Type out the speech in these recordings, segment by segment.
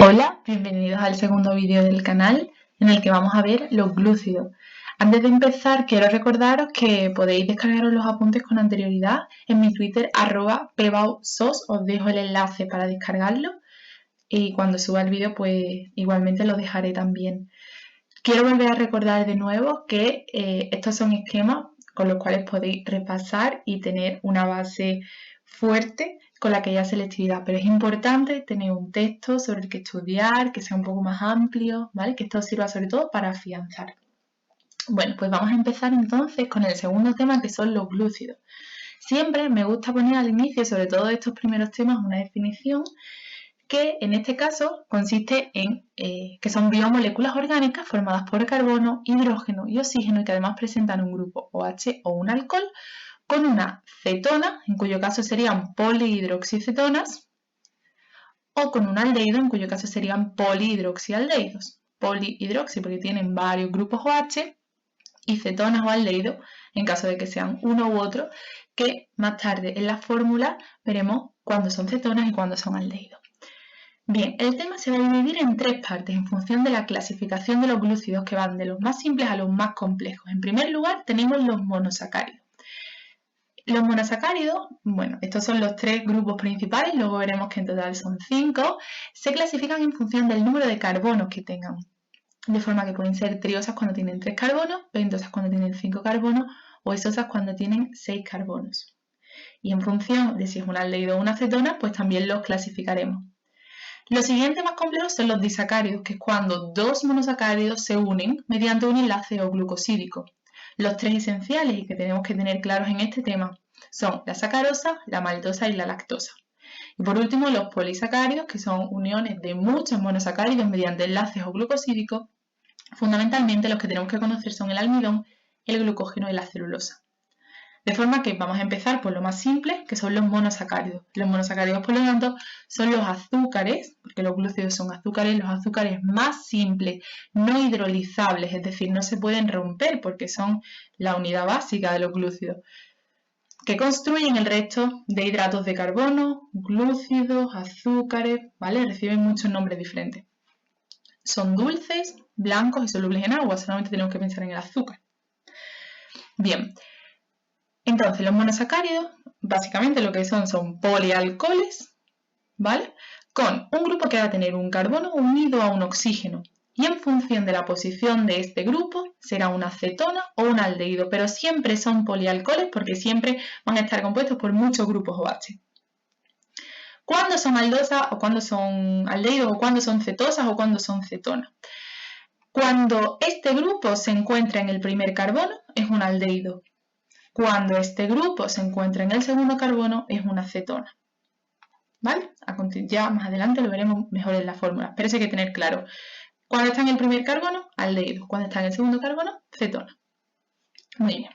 Hola, bienvenidos al segundo vídeo del canal en el que vamos a ver los glúcidos. Antes de empezar quiero recordaros que podéis descargaros los apuntes con anterioridad en mi Twitter @pbausos, os dejo el enlace para descargarlo y cuando suba el vídeo pues igualmente lo dejaré también. Quiero volver a recordar de nuevo que estos son esquemas con los cuales podéis repasar y tener una base fuerte con la que haya selectividad, pero es importante tener un texto sobre el que estudiar, que sea un poco más amplio, ¿vale? Que esto sirva sobre todo para afianzar. Bueno, pues vamos a empezar entonces con el segundo tema, que son los glúcidos. Siempre me gusta poner al inicio, sobre todo de estos primeros temas, una definición que en este caso consiste en que son biomoléculas orgánicas formadas por carbono, hidrógeno y oxígeno y que además presentan un grupo OH o un alcohol con una cetona, en cuyo caso serían polihidroxicetonas, o con un aldehído, en cuyo caso serían polihidroxialdehídos. Polihidroxi porque tienen varios grupos OH y cetonas o aldehídos en caso de que sean uno u otro, que más tarde en la fórmula veremos cuándo son cetonas y cuándo son aldehídos. Bien, el tema se va a dividir en tres partes en función de la clasificación de los glúcidos que van de los más simples a los más complejos. En primer lugar tenemos los monosacáridos. Los monosacáridos, bueno, estos son los tres grupos principales, luego veremos que en total son 5, se clasifican en función del número de carbonos que tengan, de forma que pueden ser triosas cuando tienen 3 carbonos, pentosas cuando tienen 5 carbonos o esosas cuando tienen 6 carbonos. Y en función de si es un aldehído o una cetona, pues también los clasificaremos. Los siguientes más complejos son los disacáridos, que es cuando dos monosacáridos se unen mediante un enlace o glucosídico. Los tres esenciales y que tenemos que tener claros en este tema son la sacarosa, la maltosa y la lactosa. Y por último, los polisacáridos, que son uniones de muchos monosacáridos mediante enlaces o glucosídicos. Fundamentalmente los que tenemos que conocer son el almidón, el glucógeno y la celulosa. De forma que vamos a empezar por lo más simple, que son los monosacáridos. Los monosacáridos, por lo tanto, son los azúcares, porque los glúcidos son azúcares, los azúcares más simples, no hidrolizables, es decir, no se pueden romper porque son la unidad básica de los glúcidos, que construyen el resto de hidratos de carbono, glúcidos, azúcares, ¿vale? Reciben muchos nombres diferentes. Son dulces, blancos y solubles en agua, solamente tenemos que pensar en el azúcar. Bien. Entonces, los monosacáridos, básicamente lo que son polialcoholes, ¿vale? Con un grupo que va a tener un carbono unido a un oxígeno. Y en función de la posición de este grupo, será una cetona o un aldehído, pero siempre son polialcoholes porque siempre van a estar compuestos por muchos grupos OH. ¿Cuándo son aldosas o cuándo son aldehídos o cuándo son cetosas o cuándo son cetonas? Cuando este grupo se encuentra en el primer carbono, es un aldehído. Cuando este grupo se encuentra en el segundo carbono, es una cetona. ¿Vale? Ya más adelante lo veremos mejor en la fórmula, pero eso hay que tener claro. Cuando está en el primer carbono, aldehído. Cuando está en el segundo carbono, cetona. Muy bien.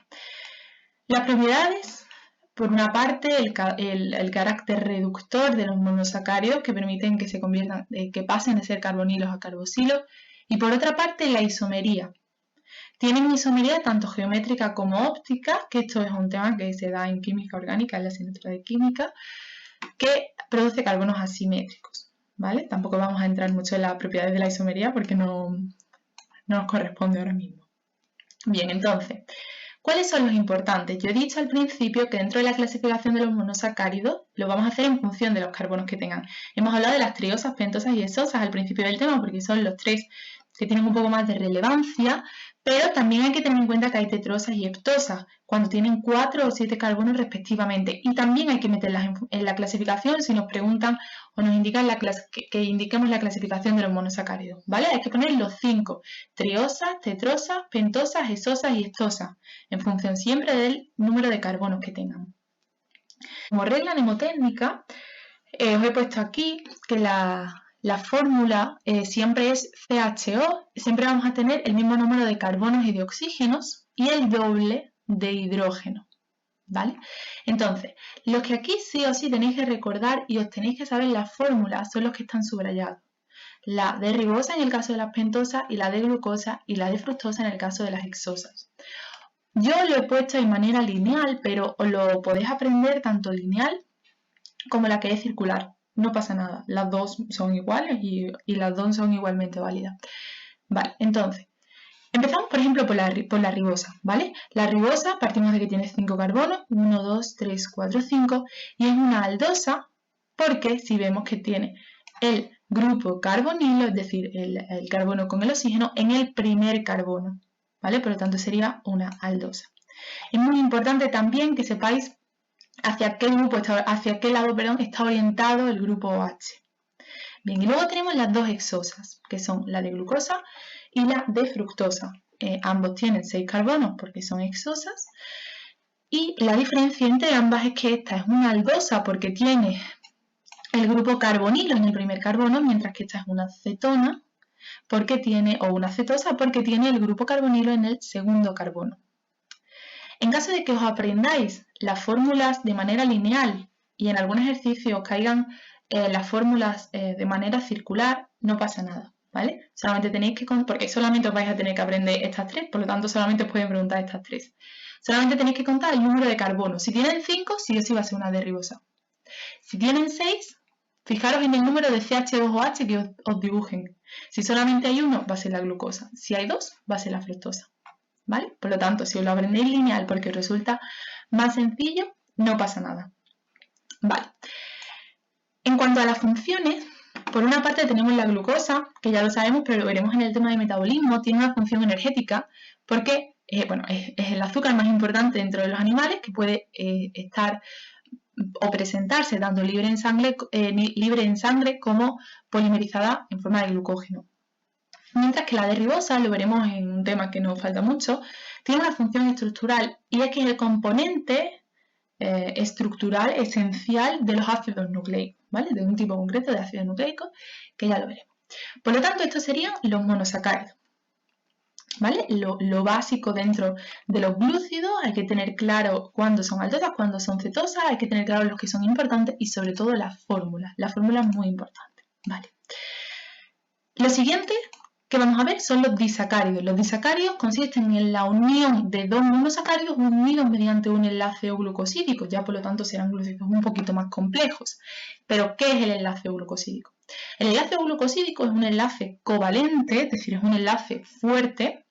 Las propiedades, por una parte, el carácter reductor de los monosacáridos que permiten que se conviertan, que pasen de ser carbonilos a carboxilos, y por otra parte, la isomería. Tienen isomería tanto geométrica como óptica, que esto es un tema que se da en química orgánica, en la asignatura de química, que produce carbonos asimétricos, ¿vale? Tampoco vamos a entrar mucho en las propiedades de la isomería porque no nos corresponde ahora mismo. Bien, entonces, ¿cuáles son los importantes? Yo he dicho al principio que dentro de la clasificación de los monosacáridos lo vamos a hacer en función de los carbonos que tengan. Hemos hablado de las triosas, pentosas y esosas al principio del tema porque son los tres que tienen un poco más de relevancia, pero también hay que tener en cuenta que hay tetrosas y heptosas, cuando tienen 4 o 7 carbonos respectivamente, y también hay que meterlas en la clasificación si nos preguntan o nos indican que indiquemos la clasificación de los monosacáridos, ¿vale? Hay que poner los 5, triosas, tetrosas, pentosas, esosas y heptosas, en función siempre del número de carbonos que tengan. Como regla mnemotécnica, os he puesto aquí que la fórmula siempre es CHO, siempre vamos a tener el mismo número de carbonos y de oxígenos y el doble de hidrógeno, ¿vale? Entonces, los que aquí sí o sí tenéis que recordar y os tenéis que saber las fórmulas son los que están subrayados. La de ribosa en el caso de las pentosas y la de glucosa y la de fructosa en el caso de las hexosas. Yo lo he puesto de manera lineal, pero os lo podéis aprender tanto lineal como la que es circular, no pasa nada. Las dos son iguales y las dos son igualmente válidas. Vale, entonces, empezamos, por ejemplo, por la ribosa, ¿vale? La ribosa partimos de que tiene 5 carbonos, 1, 2, 3, 4, 5, y es una aldosa porque si vemos que tiene el grupo carbonilo, es decir, el carbono con el oxígeno, en el primer carbono, ¿vale? Por lo tanto, sería una aldosa. Es muy importante también que sepáis hacia qué lado está orientado el grupo OH. Bien, y luego tenemos las dos hexosas, que son la de glucosa y la de fructosa. Ambos tienen 6 carbonos porque son hexosas. Y la diferencia entre ambas es que esta es una aldosa porque tiene el grupo carbonilo en el primer carbono, mientras que esta es una cetona o una cetosa porque tiene el grupo carbonilo en el segundo carbono. En caso de que os aprendáis las fórmulas de manera lineal y en algún ejercicio os caigan las fórmulas de manera circular, no pasa nada, ¿vale? Solamente tenéis que, porque solamente os vais a tener que aprender estas tres, por lo tanto solamente os pueden preguntar estas tres. Solamente tenéis que contar el número de carbonos. Si tienen 5, sí o sí va a ser una derribosa. Si tienen 6, fijaros en el número de CH2OH que os dibujen. Si solamente hay uno, va a ser la glucosa. Si hay 2, va a ser la fructosa. ¿Vale? Por lo tanto, si os lo aprendéis lineal porque os resulta más sencillo, no pasa nada. Vale. En cuanto a las funciones, por una parte tenemos la glucosa, que ya lo sabemos, pero lo veremos en el tema de metabolismo, tiene una función energética porque es el azúcar más importante dentro de los animales que puede estar o presentarse tanto libre en sangre como polimerizada en forma de glucógeno. Mientras que la de ribosa, lo veremos en un tema que nos falta mucho, tiene una función estructural y es que es el componente estructural esencial de los ácidos nucleicos, ¿vale? De un tipo concreto de ácidos nucleicos, que ya lo veremos. Por lo tanto, estos serían los monosacáridos, ¿vale? Lo básico dentro de los glúcidos, hay que tener claro cuándo son aldosas, cuándo son cetosas, hay que tener claro los que son importantes y sobre todo las fórmulas. La fórmula es muy importante, ¿vale? Lo siguiente que vamos a ver son los disacáridos. Los disacáridos consisten en la unión de dos monosacáridos unidos mediante un enlace O-glucosídico, ya por lo tanto serán glúcidos un poquito más complejos. Pero, ¿qué es el enlace O-glucosídico? El enlace O-glucosídico es un enlace covalente, es decir, es un enlace fuerte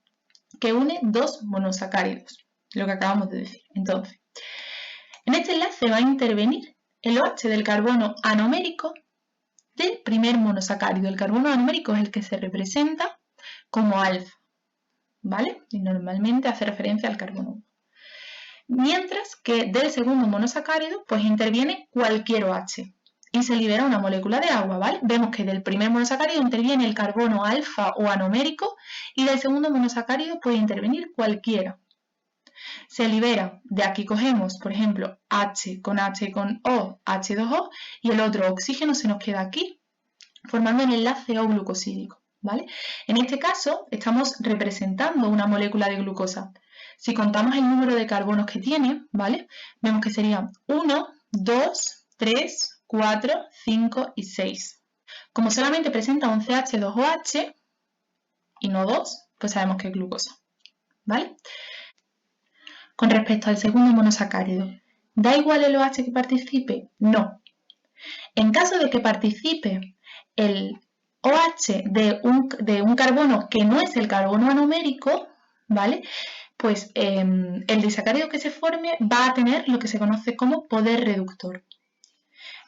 que une dos monosacáridos, lo que acabamos de decir. Entonces, en este enlace va a intervenir el OH del carbono anomérico del primer monosacárido. El carbono anomérico es el que se representa como alfa, ¿vale? Y normalmente hace referencia al carbono 1. Mientras que del segundo monosacárido, pues interviene cualquier OH y se libera una molécula de agua, ¿vale? Vemos que del primer monosacárido interviene el carbono alfa o anomérico y del segundo monosacárido puede intervenir cualquiera. Se libera, de aquí cogemos, por ejemplo, H con O, H2O, y el otro oxígeno se nos queda aquí, formando el enlace O-glucosídico, ¿vale? En este caso, estamos representando una molécula de glucosa. Si contamos el número de carbonos que tiene, ¿vale? Vemos que serían 1, 2, 3, 4, 5 y 6. Como solamente presenta un CH2OH y no 2, pues sabemos que es glucosa, ¿vale? Con respecto al segundo monosacárido, ¿da igual el OH que participe? No. En caso de que participe el OH de un carbono que no es el carbono anomérico, ¿vale? Pues el disacárido que se forme va a tener lo que se conoce como poder reductor.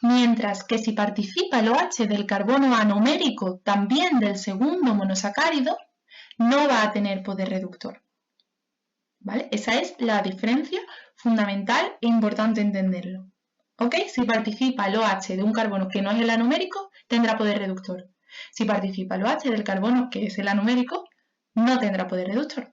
Mientras que si participa el OH del carbono anomérico también del segundo monosacárido, no va a tener poder reductor. ¿Vale? Esa es la diferencia fundamental e importante entenderlo. ¿Ok? Si participa el OH de un carbono que no es el anomérico, tendrá poder reductor. Si participa el OH del carbono que es el anomérico, no tendrá poder reductor.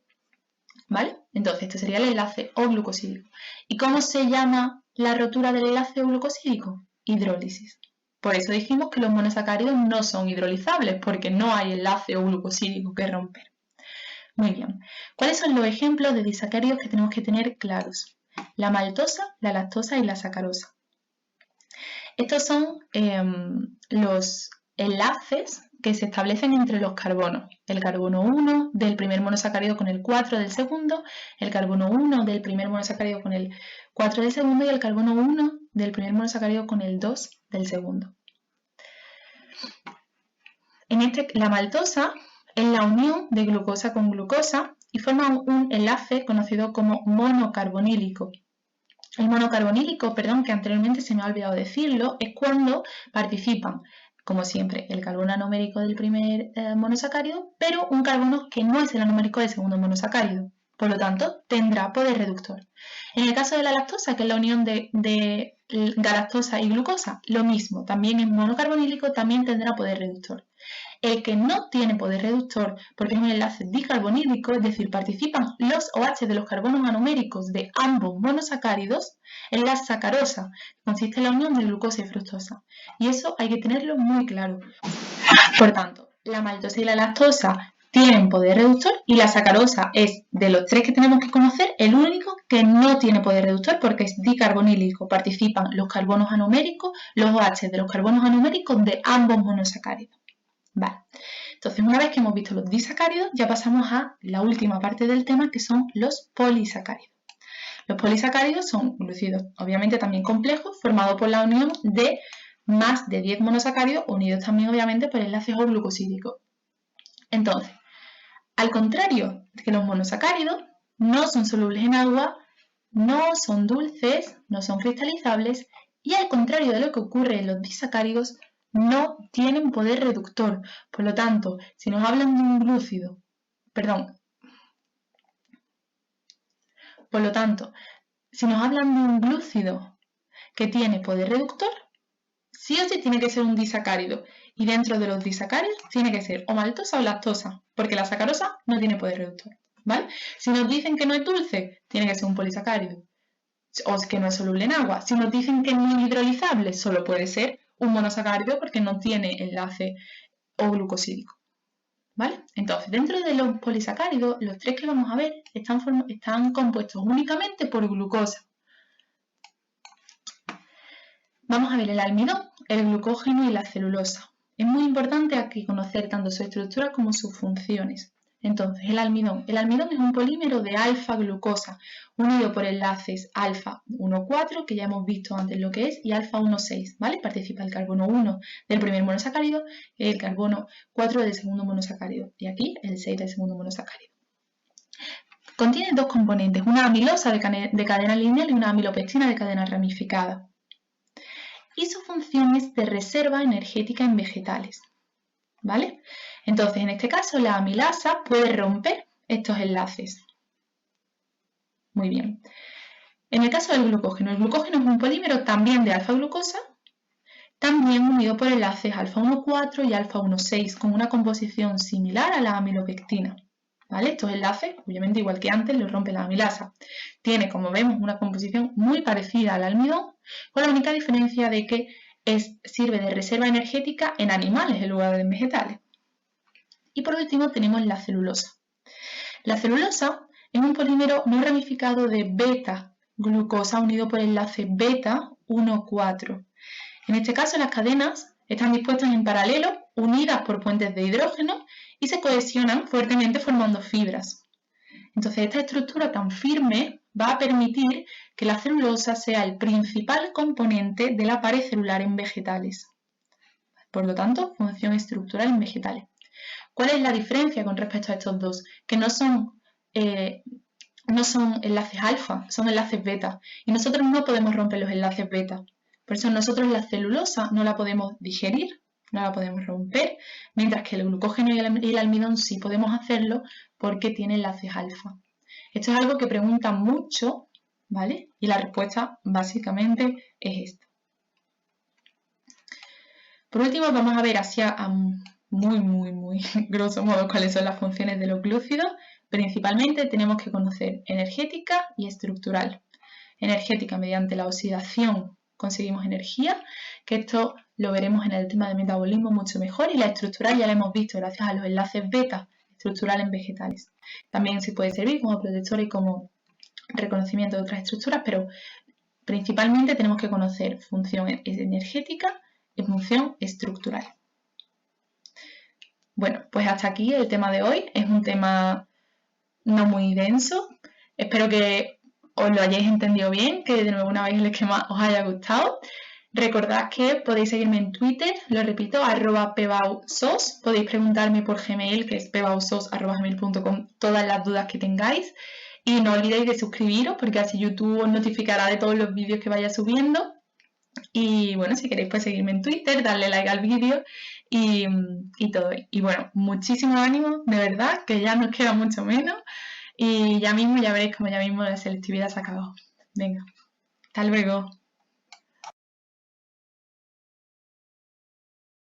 ¿Vale? Entonces, este sería el enlace O-glucosídico. ¿Y cómo se llama la rotura del enlace O-glucosídico? Hidrólisis. Por eso dijimos que los monosacáridos no son hidrolizables, porque no hay enlace O-glucosídico que romper. Muy bien. ¿Cuáles son los ejemplos de disacáridos que tenemos que tener claros? La maltosa, la lactosa y la sacarosa. Estos son los enlaces que se establecen entre los carbonos. El carbono 1 del primer monosacárido con el 4 del segundo, el carbono 1 del primer monosacárido con el 4 del segundo y el carbono 1 del primer monosacárido con el 2 del segundo. La maltosa es la unión de glucosa con glucosa y forma un enlace conocido como monocarbonílico. El monocarbonílico, perdón, que anteriormente se me ha olvidado decirlo, es cuando participan, como siempre, el carbono anomérico del primer monosacárido, pero un carbono que no es el anomérico del segundo monosacárido. Por lo tanto, tendrá poder reductor. En el caso de la lactosa, que es la unión de galactosa y glucosa, lo mismo, también es monocarbonílico, también tendrá poder reductor. El que no tiene poder reductor, porque es un enlace dicarbonílico, es decir, participan los OH de los carbonos anoméricos de ambos monosacáridos, es la sacarosa, que consiste en la unión de glucosa y fructosa. Y eso hay que tenerlo muy claro. Por tanto, la maltosa y la lactosa tienen poder reductor y la sacarosa es, de los tres que tenemos que conocer, el único que no tiene poder reductor porque es dicarbonílico. Participan los carbonos anoméricos, los OH de los carbonos anoméricos de ambos monosacáridos. Vale, entonces una vez que hemos visto los disacáridos, ya pasamos a la última parte del tema, que son los polisacáridos. Los polisacáridos son glúcidos, obviamente también complejos, formados por la unión de más de 10 monosacáridos, unidos también obviamente por enlaces glucosídicos. Entonces, al contrario que los monosacáridos, no son solubles en agua, no son dulces, no son cristalizables, y al contrario de lo que ocurre en los disacáridos, no tienen poder reductor. Por lo tanto, si nos hablan de un glúcido, que tiene poder reductor, sí o sí tiene que ser un disacárido. Y dentro de los disacáridos tiene que ser o maltosa o lactosa, porque la sacarosa no tiene poder reductor, ¿vale? Si nos dicen que no es dulce, tiene que ser un polisacárido. O que no es soluble en agua. Si nos dicen que no es hidrolizable, solo puede ser un monosacárido porque no tiene enlace o glucosídico. ¿Vale? Entonces, dentro de los polisacáridos, los tres que vamos a ver están compuestos únicamente por glucosa. Vamos a ver el almidón, el glucógeno y la celulosa. Es muy importante aquí conocer tanto su estructura como sus funciones. Entonces, el almidón. El almidón es un polímero de alfa-glucosa, unido por enlaces alfa 1,4, que ya hemos visto antes lo que es, y alfa 1,6, ¿vale? Participa el carbono 1 del primer monosacárido y el carbono 4 del segundo monosacárido, y aquí el 6 del segundo monosacárido. Contiene dos componentes, una amilosa de cadena lineal y una amilopectina de cadena ramificada. Y su función es de reserva energética en vegetales, ¿vale? Entonces, en este caso, la amilasa puede romper estos enlaces. Muy bien. En el caso del glucógeno, el glucógeno es un polímero también de alfa-glucosa, también unido por enlaces alfa 1,4 y alfa 1,6, con una composición similar a la amilopectina. ¿Vale? Estos enlaces, obviamente igual que antes, los rompe la amilasa. Tiene, como vemos, una composición muy parecida al almidón, con la única diferencia de que sirve de reserva energética en animales en lugar de en vegetales. Y por último tenemos la celulosa. La celulosa es un polímero no ramificado de beta-glucosa unido por enlace beta 1,4. En este caso las cadenas están dispuestas en paralelo, unidas por puentes de hidrógeno y se cohesionan fuertemente formando fibras. Entonces esta estructura tan firme va a permitir que la celulosa sea el principal componente de la pared celular en vegetales. Por lo tanto, función estructural en vegetales. ¿Cuál es la diferencia con respecto a estos dos? Que no son enlaces alfa, son enlaces beta. Y nosotros no podemos romper los enlaces beta. Por eso nosotros la celulosa no la podemos digerir, no la podemos romper, mientras que el glucógeno y el almidón sí podemos hacerlo porque tiene enlaces alfa. Esto es algo que preguntan mucho, ¿vale? Y la respuesta básicamente es esta. Por último, vamos a ver así a muy grosso modo cuáles son las funciones de los glúcidos. Principalmente tenemos que conocer energética y estructural. Energética, mediante la oxidación conseguimos energía, que esto lo veremos en el tema de metabolismo mucho mejor, y la estructural ya la hemos visto gracias a los enlaces beta estructural en vegetales. También se puede servir como protector y como reconocimiento de otras estructuras, pero principalmente tenemos que conocer función energética y función estructural. Bueno, pues hasta aquí el tema de hoy. Es un tema no muy denso. Espero que os lo hayáis entendido bien, que de nuevo una vez el esquema os haya gustado. Recordad que podéis seguirme en Twitter, lo repito, @pebausos. Podéis preguntarme por Gmail, que es pebausos@gmail.com, todas las dudas que tengáis. Y no olvidéis de suscribiros, porque así YouTube os notificará de todos los vídeos que vaya subiendo. Y bueno, si queréis pues seguirme en Twitter, darle like al vídeo y todo. Y bueno, muchísimo ánimo, de verdad, que ya nos queda mucho menos. Y ya mismo, ya veréis como ya mismo la selectividad se ha acabado. Venga, hasta luego.